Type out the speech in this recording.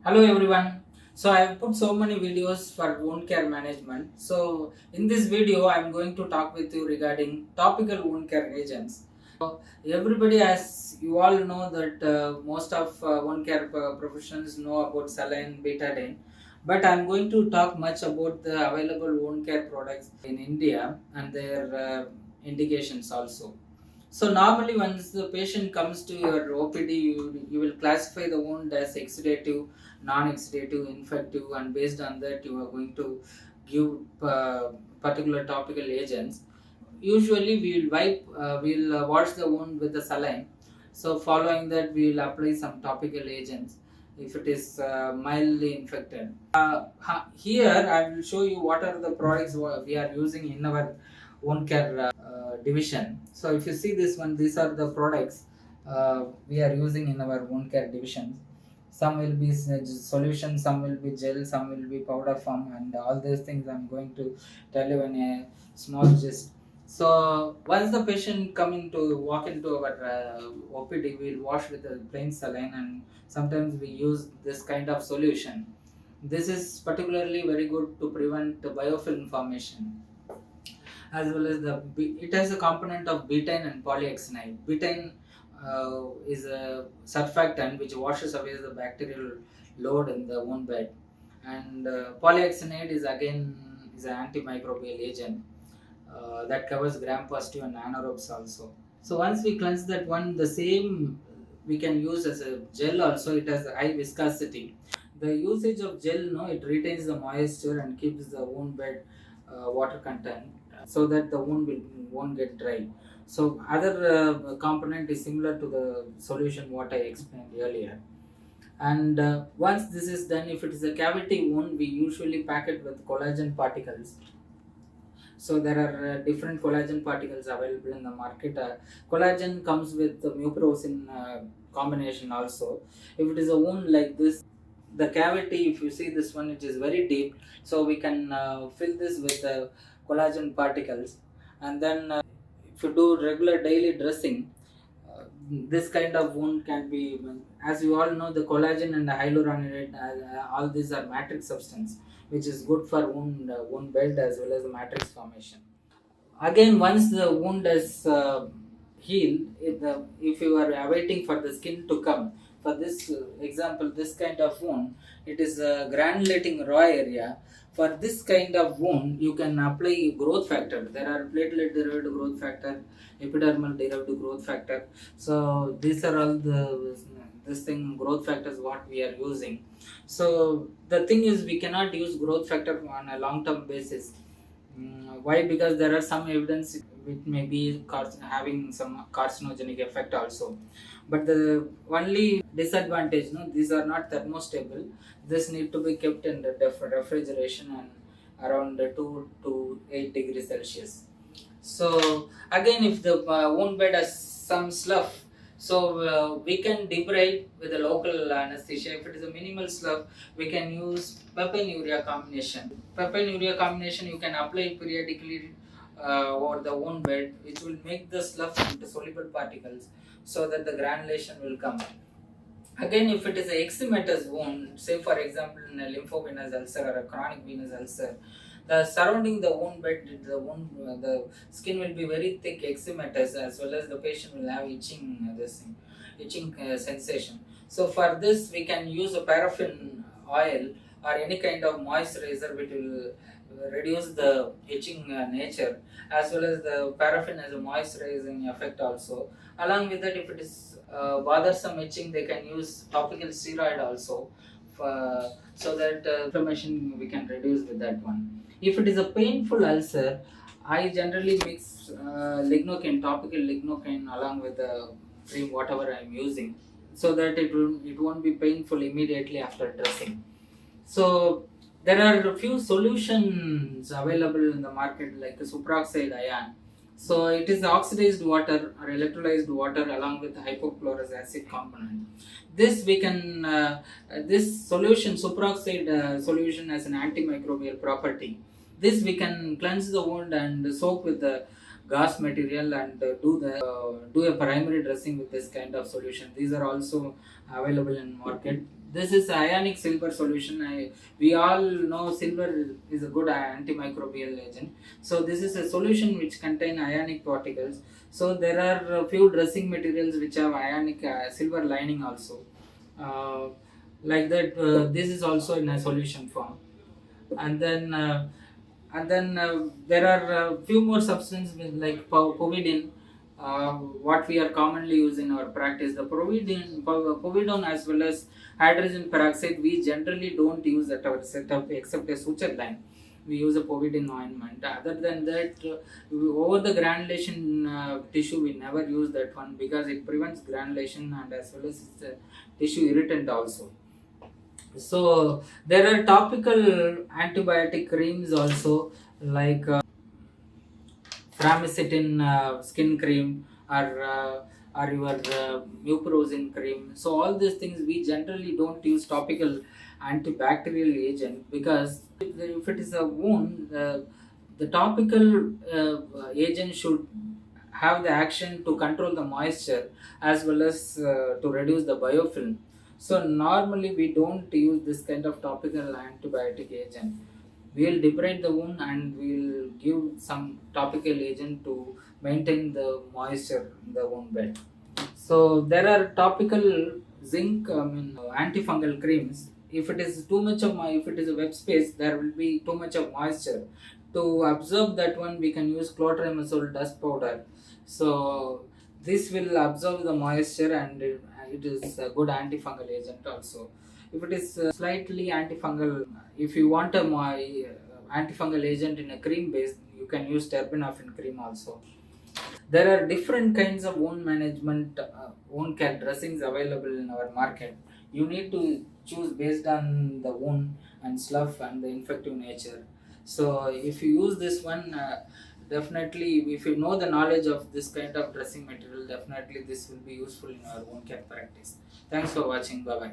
Hello everyone. So I have put so many videos for wound care management. So in this video I am going to talk with you regarding topical wound care agents. Everybody, as you all know, that most of wound care professionals know about saline, betadine, but I am going to talk much about the available wound care products in India and their indications also. So normally once the patient comes to your OPD, you will classify the wound as exudative, non-exudative, infective, and based on that you are going to give particular topical agents. Usually we will wash the wound with the saline. So following that we will apply some topical agents if it is mildly infected. Here I will show you what are the products we are using in our wound care division. So if you see this one, these are the products we are using in our wound care division. Some will be solution, some will be gel, some will be powder form, and all these things I'm going to tell you in a small gist. So once the patient coming to walk into our OPD, we'll wash with a plain saline, and sometimes we use this kind of solution. This is particularly very good to prevent the biofilm formation, as well as it has a component of betaine and polyhexanide. Betaine is a surfactant which washes away the bacterial load in the wound bed, and polyhexanide is again is an antimicrobial agent that covers gram positive and anaerobes also. So once we cleanse that one, the same we can use as a gel also. It has a high viscosity. The usage of gel, no, it retains the moisture and keeps the wound bed water content so that the won't get dry. So other component is similar to the solution what I explained earlier. And once this is done, if it is a cavity wound, we usually pack it with collagen particles. So there are different collagen particles available in the market. Collagen comes with the muprocin combination also. If it is a wound like this, the cavity, if you see this one, it is very deep. So we can fill this with collagen particles, and then if you do regular daily dressing, this kind of wound can be, as you all know, the collagen and the hyaluronate, all these are matrix substance, which is good for wound bed as well as the matrix formation. Again, once the wound is healed, if you are awaiting for the skin to come, for this example, this kind of wound, it is a granulating raw area. For this kind of wound, you can apply growth factor. There are platelet derived growth factor, epidermal derived growth factor. So these are all the this thing growth factors what we are using. So the thing is, we cannot use growth factor on a long term basis. Why? Because there are some evidence which may be having some carcinogenic effect also. But the only disadvantage, no, these are not thermostable. This need to be kept in the refrigeration and around 2 to 8 degrees Celsius. So again, if the wound bed has some slough, so we can debride with a local anesthesia. If it is a minimal slough, we can use papain-urea combination. Papain-urea combination you can apply periodically over the wound bed, which will make the slough into soluble particles, so that the granulation will come. Again, if it is a eczematous wound, say for example in a lymphovenous ulcer or a chronic venous ulcer, the surrounding the wound bed, the skin will be very thick eczematous, as well as the patient will have itching, itching sensation. So for this, we can use a paraffin oil or any kind of moisturizer which will reduce the itching nature, as well as the paraffin has a moisturizing effect also. Along with that, if it is bothersome itching, they can use topical steroid also, so that inflammation we can reduce with that one. If it is a painful ulcer, I generally mix topical lignocaine along with the cream whatever I am using, so that it won't be painful immediately after dressing. So there are a few solutions available in the market like supraoxide ion. So it is oxidized water or electrolyzed water along with hypochlorous acid component. This we can this solution, supraoxide solution, has an antimicrobial property. This we can cleanse the wound and soak with the gauze material and do a primary dressing with this kind of solution. These are also available in market. This is ionic silver solution. We all know silver is a good antimicrobial agent. So this is a solution which contain ionic particles. So there are a few dressing materials which have ionic silver lining also. Uh, like that, this is also in a solution form. And then there are a few more substances like povidone, what we are commonly use in our practice. The povidone as well as hydrogen peroxide we generally don't use at our setup except a suture line. We use a povidone ointment. Other than that, over the granulation tissue we never use that one because it prevents granulation and as well as it's a tissue irritant also. So there are topical antibiotic creams also, like Framicetin skin cream, or your mupirocin cream. So all these things we generally don't use topical antibacterial agent because if it is a wound, the topical agent should have the action to control the moisture as well as to reduce the biofilm. So normally we don't use this kind of topical antibiotic agent. We'll debride the wound and we'll give some topical agent to maintain the moisture in the wound bed. So there are topical zinc, antifungal creams. If it is too much of if it is a web space, there will be too much of moisture. To absorb that one, we can use clotrimazole dust powder. So this will absorb the moisture and it is a good antifungal agent also. If it is slightly antifungal, if you want a antifungal agent in a cream base, you can use terbinafine cream also. There are different kinds of wound management, wound care dressings available in our market. You need to choose based on the wound and slough and the infective nature. So if you use this one, definitely if you know the knowledge of this kind of dressing material, definitely this will be useful in our wound care practice. Thanks for watching. Bye bye.